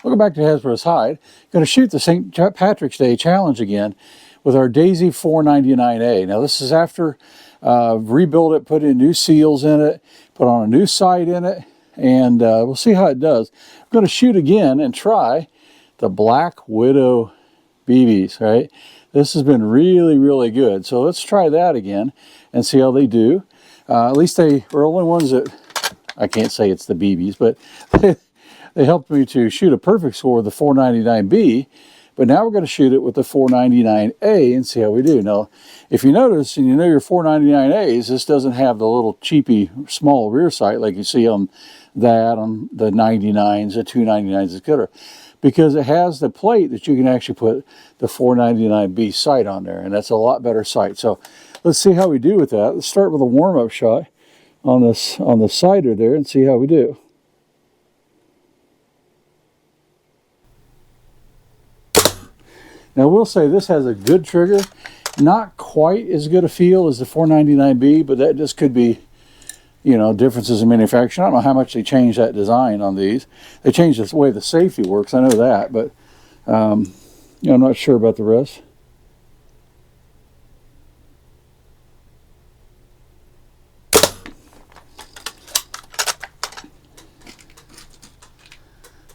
Welcome back to Hazzbro's Hide. Going to shoot the St. Patrick's Day Challenge again with our Daisy 499A. Now this is after rebuild it, put in new seals in it, put on a new sight in it, and we'll see how it does. I'm going to shoot again and try the Black Widow BBs, right? This has been really, really good. So let's try that again and see how they do. At least they were only ones that, I can't say it's the BBs, but they helped me to shoot a perfect score with the 499B, but now we're going to shoot it with the 499A and see how we do. Now, if you notice, and you know your 499As, this doesn't have the little cheapy small rear sight like you see on the 99s, the 299s, etc., because it has the plate that you can actually put the 499B sight on there, and that's a lot better sight. So let's see how we do with that. Let's start with a warm-up shot on the sighter there and see how we do. Now, we'll say this has a good trigger, not quite as good a feel as the 499B, but that just could be, you know, differences in manufacturing. I don't know how much they changed that design on these. They changed the way the safety works, I know that, but you know, I'm not sure about the rest.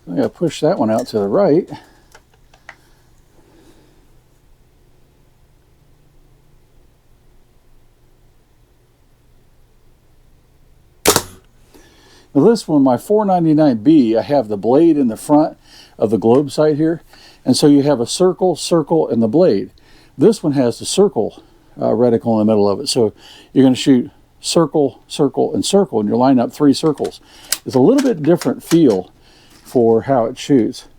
I gotta push that one out to the right. Now this one, my 499B, I have the blade in the front of the globe sight here, and so you have a circle, circle, and the blade. This one has the circle reticle in the middle of it, so you're going to shoot circle, circle, and circle, and you're lining up 3 circles. It's a little bit different feel for how it shoots.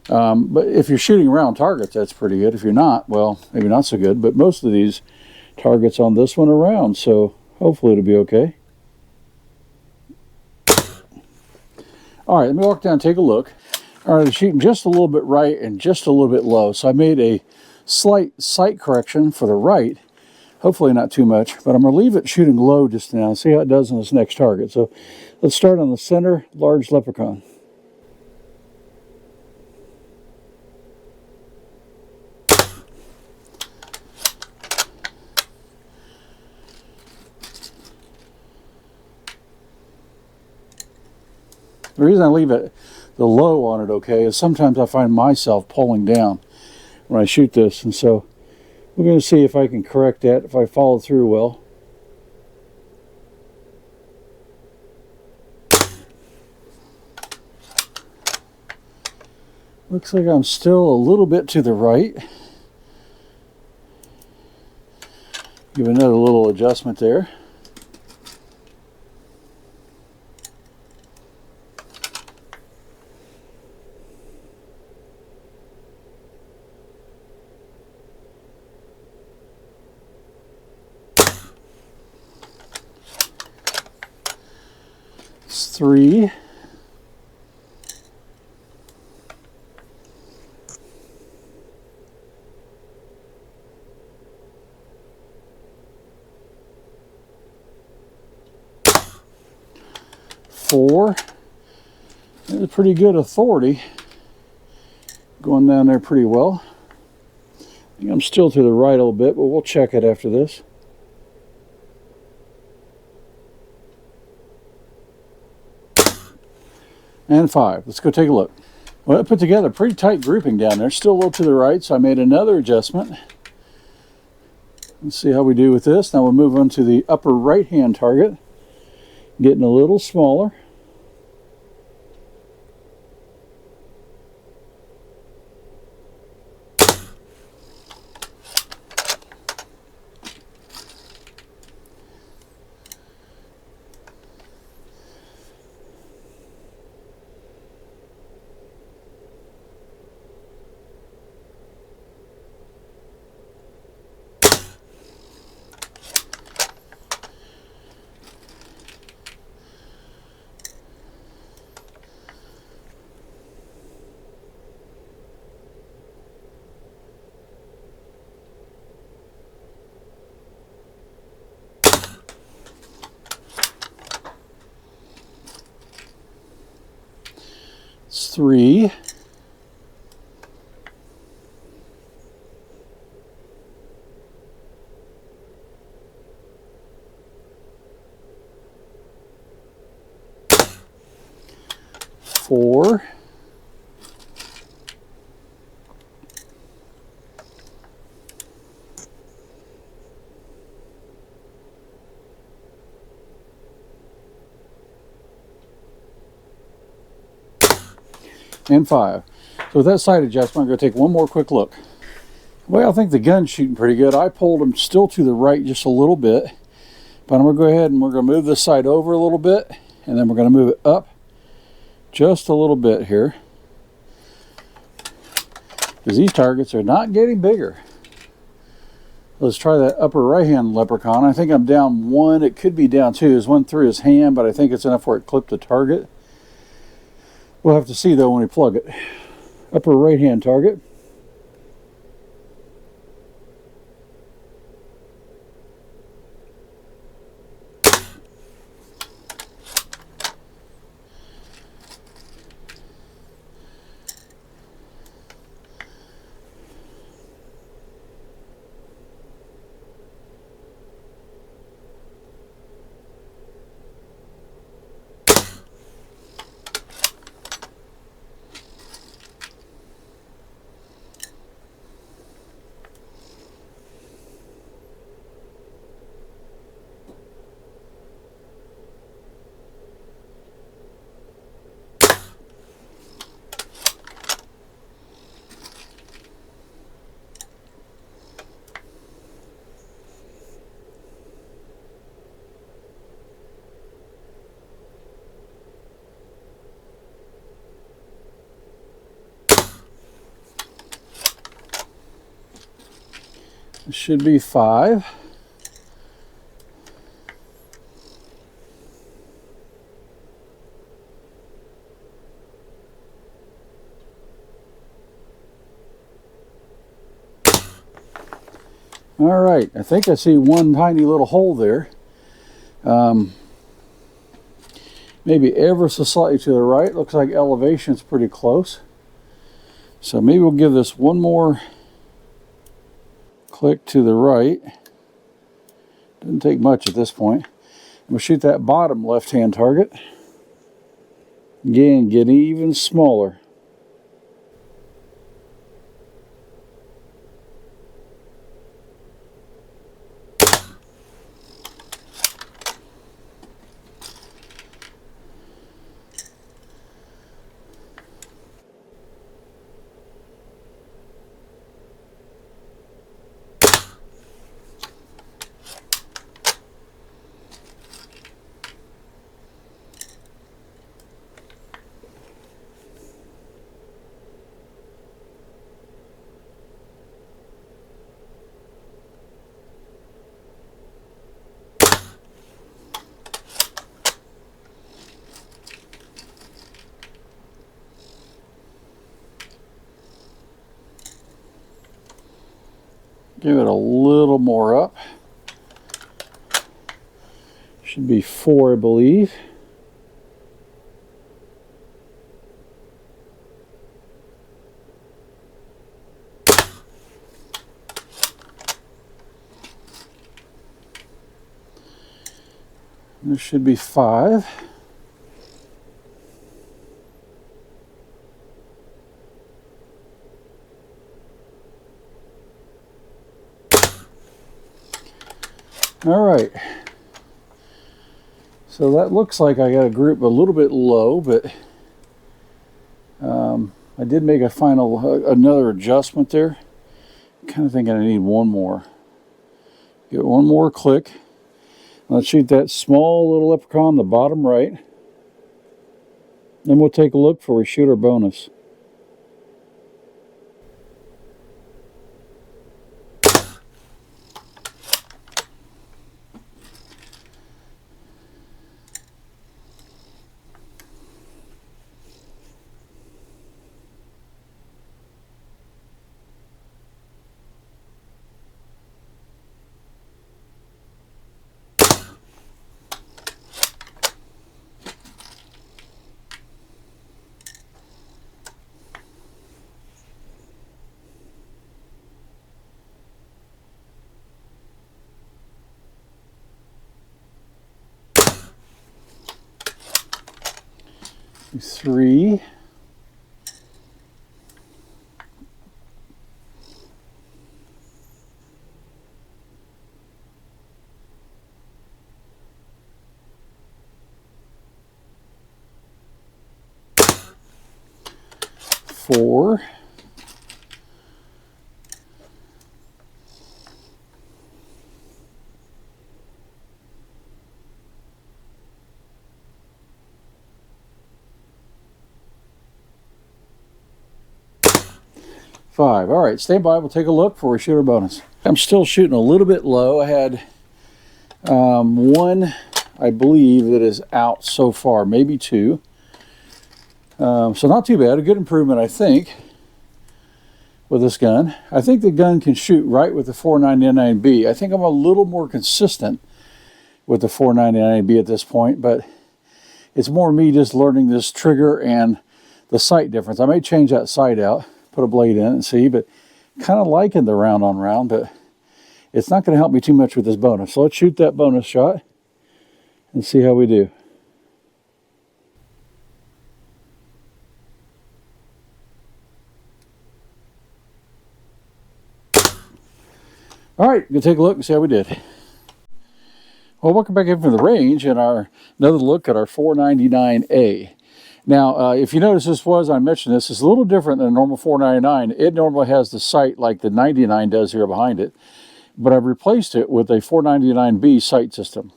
But if you're shooting around targets, that's pretty good. If you're not, well, maybe not so good, but most of these targets on this one are round, so hopefully it'll be okay. All right, let me walk down and take a look. All right, I'm shooting just a little bit right and just a little bit low. So I made a slight sight correction for the right. Hopefully not too much, but I'm going to leave it shooting low just now and see how it does on this next target. So let's start on the center large leprechaun. The reason I leave it the low on it, okay, is sometimes I find myself pulling down when I shoot this, and so we're going to see if I can correct that, if I follow through well. Looks like I'm still a little bit to the right. Give another little adjustment there. It's 3. Four. That's a pretty good authority. Going down there pretty well. I think I'm still to the right a little bit, but we'll check it after this. And 5. Let's go take a look. Well, I put together a pretty tight grouping down there. Still a little to the right, so I made another adjustment. Let's see how we do with this. Now we'll move on to the upper right-hand target. Getting a little smaller. It's 3. 4. And 5. So with that sight adjustment, I'm going to take one more quick look. Well, I think the gun's shooting pretty good. I pulled them still to the right just a little bit, but I'm going to go ahead and we're going to move this sight over a little bit, and then we're going to move it up just a little bit here, because these targets are not getting bigger. Let's try that upper right-hand leprechaun. I think I'm down 1. It could be down 2. There's one through his hand, but I think it's enough where it clipped the target. We'll have to see though when we plug it. Upper right-hand target. It should be 5. All right, I think I see one tiny little hole there. Maybe ever so slightly to the right. Looks like elevation's pretty close. So maybe we'll give this one more click to the right. Doesn't take much at this point. We'll shoot that bottom left-hand target. Again, get even smaller. Give it a little more up. Should be 4, I believe. This should be 5. All right, so that looks like I got a group a little bit low, but I did make a final another adjustment there. Kind of thinking I need one more. Get one more click. Let's shoot that small little leprechaun on the bottom right. Then we'll take a look before we shoot our bonus. 3. Four. Five. All right, stand by. We'll take a look before we shoot our bonus. I'm still shooting a little bit low. I had one, I believe, that is out so far, maybe two. So not too bad. A good improvement, I think, with this gun. I think the gun can shoot right with the 499B. I think I'm a little more consistent with the 499B at this point, but it's more me just learning this trigger and the sight difference. I may change that sight out, put a blade in it and see, but kind of liking the round on round, but it's not going to help me too much with this bonus. So let's shoot that bonus shot and see how we do. All right, we'll take a look and see how we did. Well, welcome back in from the range and another look at our 499A. Now, if you notice I mentioned this, is a little different than a normal 499. It normally has the sight like the 99 does here behind it, but I've replaced it with a 499B sight system,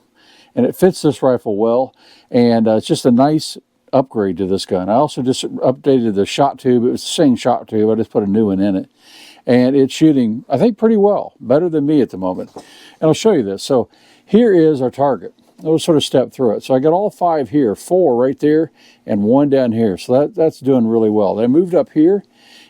and it fits this rifle well, and it's just a nice upgrade to this gun. I also just updated the shot tube. It was the same shot tube. I just put a new one in it, and it's shooting, I think, pretty well, better than me at the moment. And I'll show you this. So here is our target. We'll sort of step through it. So I got all 5 here, 4 right there, and 1 down here. So that's doing really well. They moved up here,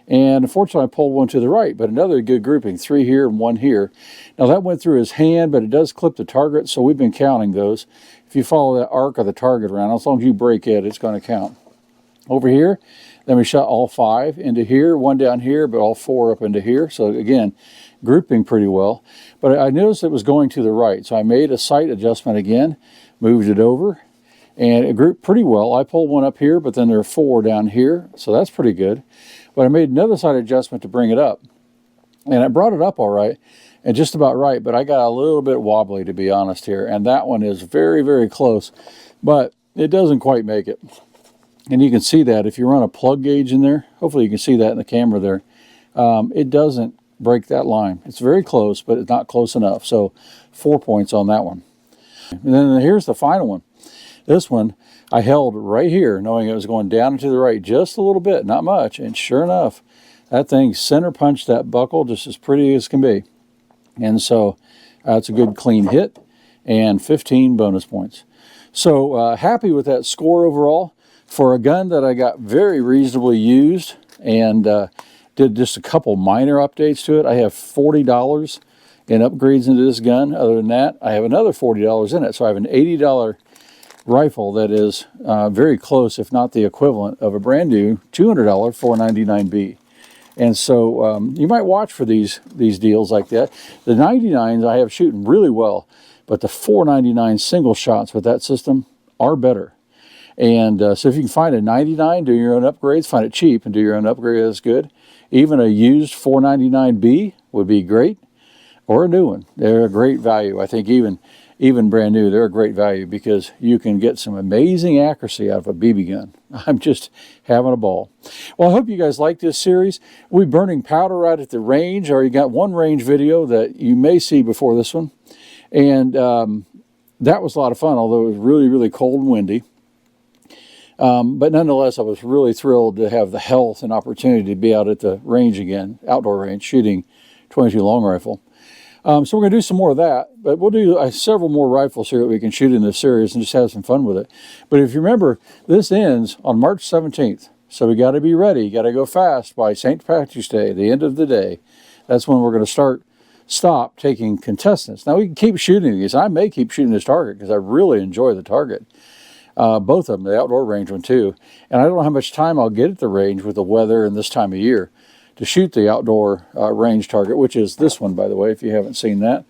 and unfortunately I pulled one to the right, but another good grouping, 3 here and 1 here. Now that went through his hand, but it does clip the target, so we've been counting those. If you follow that arc of the target around, as long as you break it, it's going to count. Over here, then we shot all 5 into here, 1 down here, but all 4 up into here. So again, grouping pretty well. But I noticed it was going to the right, so I made a sight adjustment again, moved it over, and it grouped pretty well. I pulled one up here, but then there are 4 down here, so that's pretty good. But I made another sight adjustment to bring it up, and I brought it up all right, and just about right, but I got a little bit wobbly, to be honest here, and that one is very, very close, but it doesn't quite make it. And you can see that if you run a plug gauge in there, hopefully you can see that in the camera there, it doesn't break that line. It's very close, but it's not close enough. So 4 points on that one. And then here's the final one. This one I held right here, knowing it was going down and to the right just a little bit, not much. And sure enough, that thing center punched that buckle just as pretty as can be. And so it's a good clean hit and 15 bonus points. So happy with that score overall for a gun that I got very reasonably used, and did just a couple minor updates to it. I have $40 in upgrades into this gun. Other than that, I have another $40 in it. So I have an $80 rifle that is very close, if not the equivalent, of a brand new $200 499B. And so you might watch for these deals like that. The 99s I have shooting really well, but the 499 single shots with that system are better. And so if you can find a 99, do your own upgrades, find it cheap and do your own upgrade, that's good. Even a used 499B would be great, or a new one. They're a great value. I think even brand new, they're a great value because you can get some amazing accuracy out of a BB gun. I'm just having a ball. Well, I hope you guys like this series. We're burning powder right at the range. I already got one range video that you may see before this one. And that was a lot of fun, although it was really, really cold and windy. But nonetheless, I was really thrilled to have the health and opportunity to be out at the range again, outdoor range, shooting 22 long rifle. So we're going to do some more of that, but we'll do several more rifles here that we can shoot in this series and just have some fun with it. But if you remember, this ends on March 17th, so we got to be ready. You got to go fast by St. Patrick's Day, the end of the day. That's when we're going to stop taking contestants. Now we can keep shooting these. I may keep shooting this target because I really enjoy the target. Both of them, the outdoor range one too. And I don't know how much time I'll get at the range with the weather and this time of year to shoot the outdoor range target, which is this one, by the way, if you haven't seen that.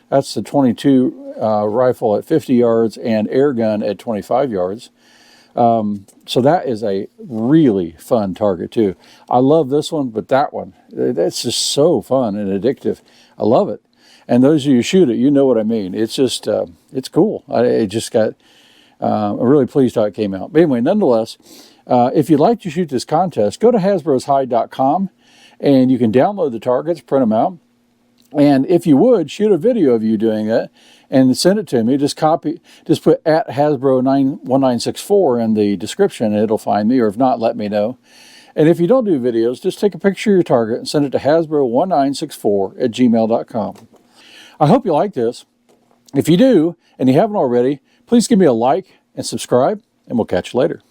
That's the 22 rifle at 50 yards and air gun at 25 yards. So that is a really fun target too. I love this one, but that one, that's just so fun and addictive. I love it. And those of you who shoot it, you know what I mean. It's just, it's cool. It just got, I'm really pleased how it came out. But anyway, nonetheless, if you'd like to shoot this contest, go to hazzbroshide.com and you can download the targets, print them out. And if you would, shoot a video of you doing it and send it to me. Just put at Hazzbro1964 in the description and it'll find me, or if not, let me know. And if you don't do videos, just take a picture of your target and send it to hazzbro1964@gmail.com. I hope you like this. If you do, and you haven't already, please give me a like and subscribe, and we'll catch you later.